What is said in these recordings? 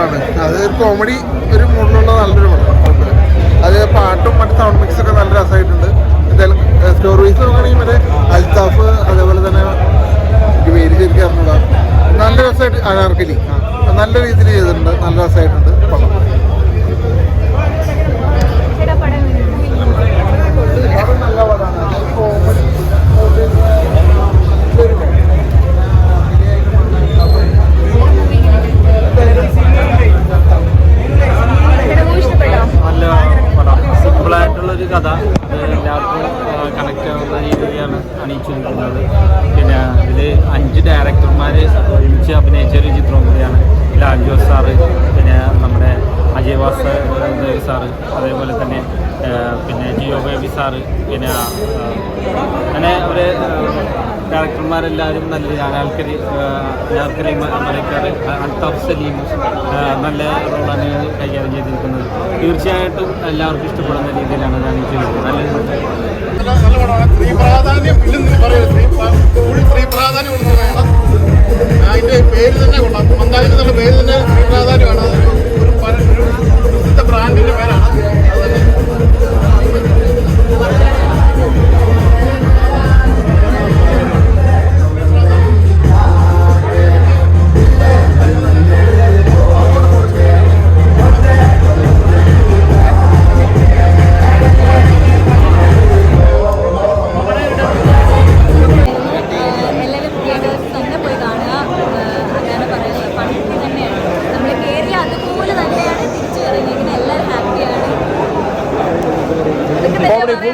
പടമാണ്. അത് കോമഡി ഒരു മൂഡിലുള്ള നല്ലൊരു പടം. കുഴപ്പമില്ല. അത് പാട്ടും മറ്റു സൗണ്ട് മിക്സ് ഒക്കെ നല്ല രസമായിട്ടുണ്ട്. എന്തായാലും സ്റ്റോറി വൈസ് നോക്കുകയാണെങ്കിൽ മറ്റേ അൽത്താഫ്, അതേപോലെ തന്നെ എനിക്ക് പേര് ശരിക്കും അറിഞ്ഞൂടാ, നല്ല രസമായിട്ട് അനാർക്കലി നല്ല രീതിയിൽ ചെയ്തിട്ടുണ്ട്. നല്ല രസമായിട്ടുണ്ട് പടം. നല്ല പടമാണ്. കോമഡി നല്ല പടം. സിമ്പിളായിട്ടുള്ളൊരു കഥ, എല്ലാവർക്കും കണക്ട് ആവുന്ന രീതിയിലാണ് അണിയിച്ചിരിക്കുന്നത്. പിന്നെ ഇതിൽ 5 ഡയറക്ടർമാർ ഒരുമിച്ച് അഭിനയിച്ചൊരു ചിത്രം കൂടിയാണ്. ലാൽ ജോസ് സാറ്, പിന്നെ നമ്മുടെ അജയ് വാസുദേവ് സാറ്, അതേപോലെ തന്നെ പിന്നെ ജിയോ ബേബി സാറ്, പിന്നെ അങ്ങനെ ഒരു ഡയറക്ടർമാരെല്ലാവരും നല്ല അനാർക്കലി മലക്കാർ, അൽത്താഫ് സലീം നല്ല റോളാണ് കൈകാര്യം ചെയ്തിരിക്കുന്നത്. തീർച്ചയായിട്ടും എല്ലാവർക്കും ഇഷ്ടപ്പെടുന്ന രീതിയിലാണ് ഞാൻ ചെയ്തിരിക്കുന്നത്. നല്ലൊരു അതിൻ്റെ പേര് തന്നെ കൊള്ളാം. മന്ദാരം എന്നുള്ള പേര് തന്നെ സ്ത്രീ പ്രാധാന്യമാണ്. ഒരു പ്രസിദ്ധ ബ്രാൻഡിൻ്റെ പേരാണ്.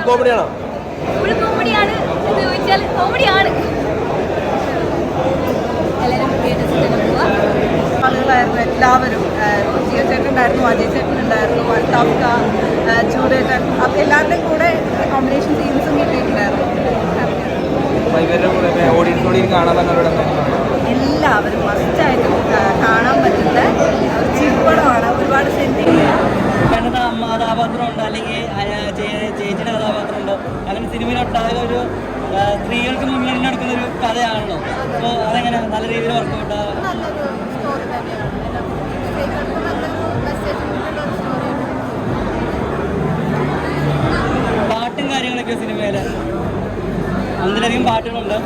കോമഡിയാണോ? ഫുൾ കോമഡിയാണ് എന്ന് ചോദിച്ചാൽ കോമഡിയാണ്. എല്ലാവരും ആളുകളായിരുന്നു എല്ലാവരും. ജിയോ ചേട്ടനുണ്ടായിരുന്നു, അജയ് ചേട്ടനുണ്ടായിരുന്നു, അൽത്താഫ്, ജൂഡേട്ടൻ, അപ്പം എല്ലാവരുടെയും കൂടെ കോമ്പിനേഷൻ സീൻസും കിട്ടിയിട്ടുണ്ടായിരുന്നു. എല്ലാവരും മസ്റ്റായിട്ടും കാണാൻ പറ്റുന്ന ചിരിപ്പടമാണ്. ഒരുപാട് സെൻറ്റിങ് കഥാപാത്രമുണ്ട്, അല്ലെങ്കിൽ ചേച്ചിയുടെ കഥാപാത്രമുണ്ട്. അങ്ങനെ സിനിമയിലൊട്ടാകെ ഒരു സ്ത്രീകൾക്ക് മുന്നിൽ നടക്കുന്ന ഒരു കഥയാണല്ലോ. അപ്പോൾ അതെങ്ങനെ നല്ല രീതിയിൽ വർക്കൗട്ട് പാട്ടും കാര്യങ്ങളൊക്കെ സിനിമയിൽ ഒന്നിലധികം പാട്ടുകളുണ്ട്.